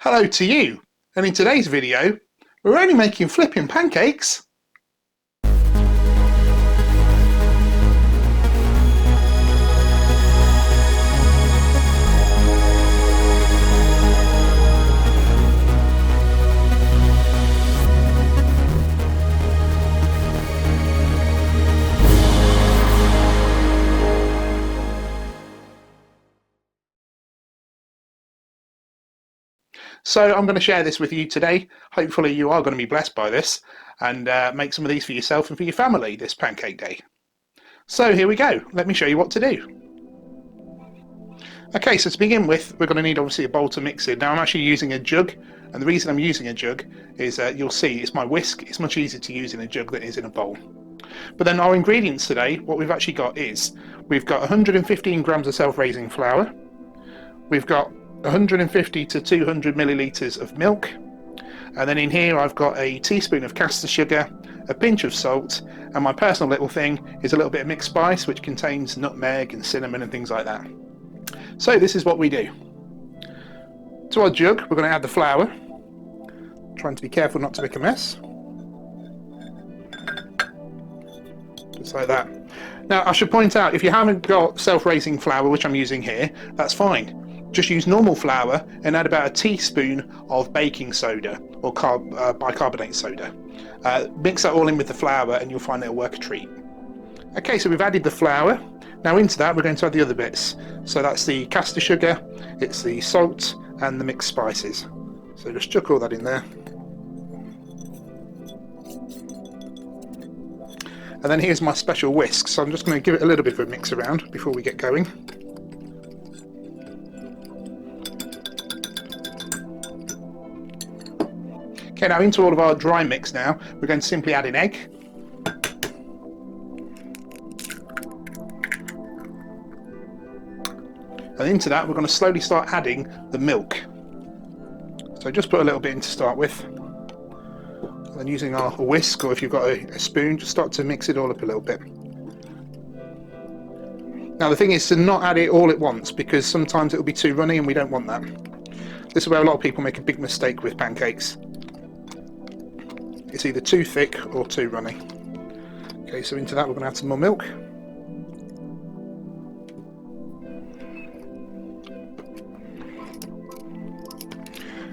Hello to you, and in today's video, we're only making flipping pancakes. So I'm going to share this with you today. Hopefully you are going to be blessed by this and make some of these for yourself and for your family this pancake day. So here we go. Let me show you what to do. Okay, so to begin with, we're going to need obviously a bowl to mix in. Now I'm actually using a jug, and the reason I'm using a jug is you'll see it's my whisk. It's much easier to use in a jug than it is in a bowl. But then our ingredients today, what we've actually got is, we've got 115 grams of self-raising flour, we've got 150 to 200 millilitres of milk, and then in here I've got a teaspoon of Castor Sugar, a pinch of salt, and my personal little thing is a little bit of mixed spice which contains nutmeg and cinnamon and things like that. So this is what we do. To our jug we're going to add the flour, trying to be careful not to make a mess. Just like that. Now I should point out, if you haven't got self-raising flour, which I'm using here, that's fine. Just use normal flour and add about a teaspoon of baking soda or bicarbonate soda. Mix that all in with the flour and you'll find it'll work a treat. Okay, so we've added the flour. Now into that we're going to add the other bits. So that's the Castor Sugar, it's the salt and the mixed spices. So just chuck all that in there. And then here's my special whisk. So I'm just going to give it a little bit of a mix around before we get going. Okay, now into all of our dry mix now, we're going to simply add an egg. And into that, we're going to slowly start adding the milk. So just put a little bit in to start with. And then using our whisk, or if you've got a spoon, just start to mix it all up a little bit. Now the thing is to not add it all at once, because sometimes it'll be too runny and we don't want that. This is where a lot of people make a big mistake with pancakes. It's either too thick or too runny. Okay, so into that we're going to add some more milk.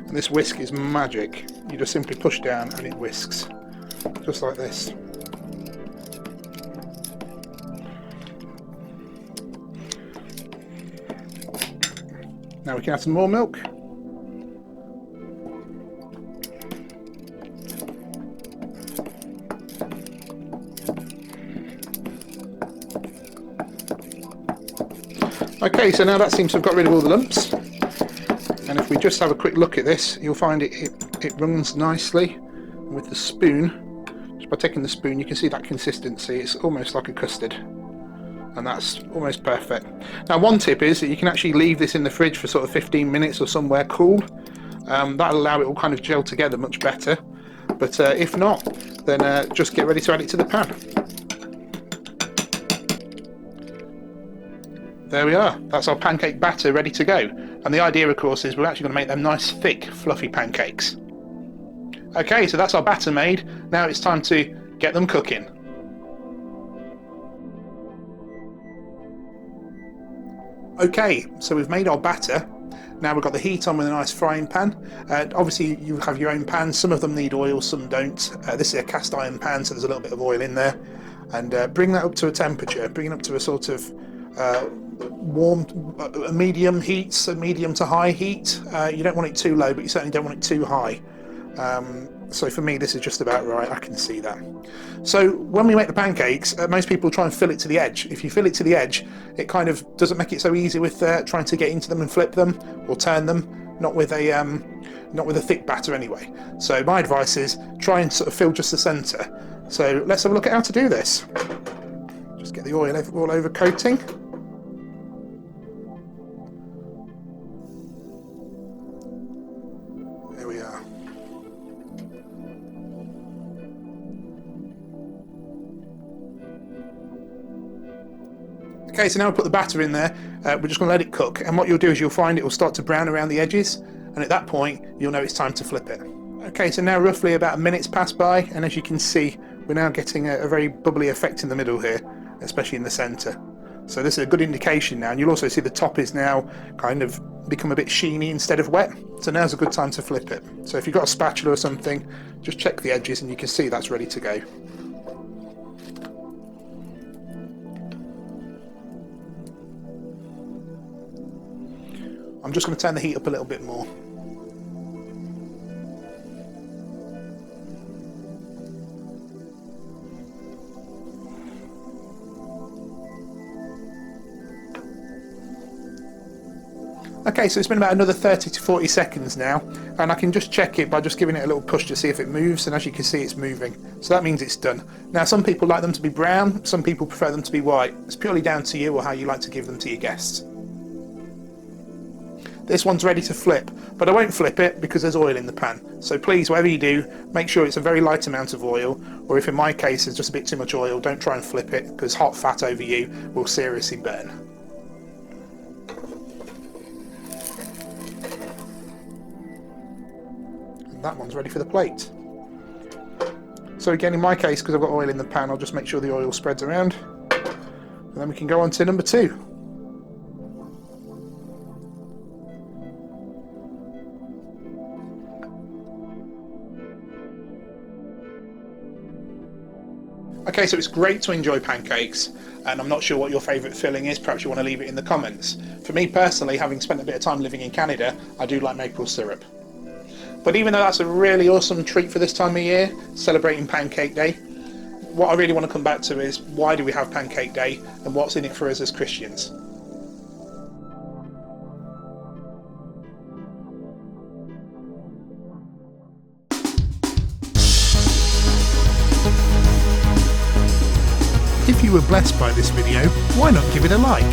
And this whisk is magic. You just simply push down and it whisks. Just like this. Now we can add some more milk. Okay, so now that seems to have got rid of all the lumps, and if we just have a quick look at this, you'll find it runs nicely with the spoon. Just by taking the spoon you can see that consistency, it's almost like a custard, and that's almost perfect. Now one tip is that you can actually leave this in the fridge for sort of 15 minutes or somewhere cool. That'll allow it all kind of gel together much better, but if not, then just get ready to add it to the pan. There we are, that's our pancake batter ready to go. And the idea of course is we're actually going to make them nice thick fluffy pancakes. Okay, so that's our batter made. Now it's time to get them cooking. Okay, so we've made our batter. Now we've got the heat on with a nice frying pan. Obviously you have your own pan, some of them need oil, some don't. This is a cast iron pan, so there's a little bit of oil in there. And bring that up to a temperature, bring it up to a sort of warm, medium heat, so medium to high heat. You don't want it too low, but you certainly don't want it too high. So for me this is just about right, I can see that. So when we make the pancakes, most people try and fill it to the edge. If you fill it to the edge, it kind of doesn't make it so easy with trying to get into them and flip them or turn them, not with a thick batter anyway. So my advice is try and sort of fill just the centre. So let's have a look at how to do this. Just get the oil all over coating. There we are. Okay, so now we put the batter in there. We're just going to let it cook, and what you'll do is you'll find it will start to brown around the edges, and at that point you'll know it's time to flip it. Okay, so now roughly about a minute's passed by, and as you can see, we're now getting a very bubbly effect in the middle here, especially in the centre. So this is a good indication now, and you'll also see the top is now kind of become a bit sheeny instead of wet. So now's a good time to flip it. So if you've got a spatula or something, just check the edges and you can see that's ready to go. I'm just going to turn the heat up a little bit more. Okay, so it's been about another 30 to 40 seconds now, and I can just check it by just giving it a little push to see if it moves, and as you can see it's moving, so that means it's done. Now some people like them to be brown, some people prefer them to be white. It's purely down to you or how you like to give them to your guests. This one's ready to flip, but I won't flip it because there's oil in the pan, so please, whatever you do, make sure it's a very light amount of oil, or if in my case there's just a bit too much oil, don't try and flip it because hot fat over you will seriously burn. That one's ready for the plate. So again, in my case, because I've got oil in the pan, I'll just make sure the oil spreads around, and then we can go on to number 2. Okay, so it's great to enjoy pancakes, and I'm not sure what your favourite filling is. Perhaps you want to leave it in the comments. For me personally, having spent a bit of time living in Canada, I do like maple syrup. But even though that's a really awesome treat for this time of year, celebrating Pancake Day, what I really want to come back to is why do we have Pancake Day and what's in it for us as Christians. If you were blessed by this video, why not give it a like?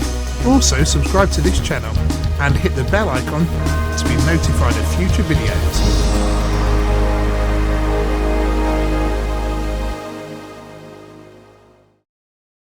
Also subscribe to this channel and hit the bell icon to be notified of future videos.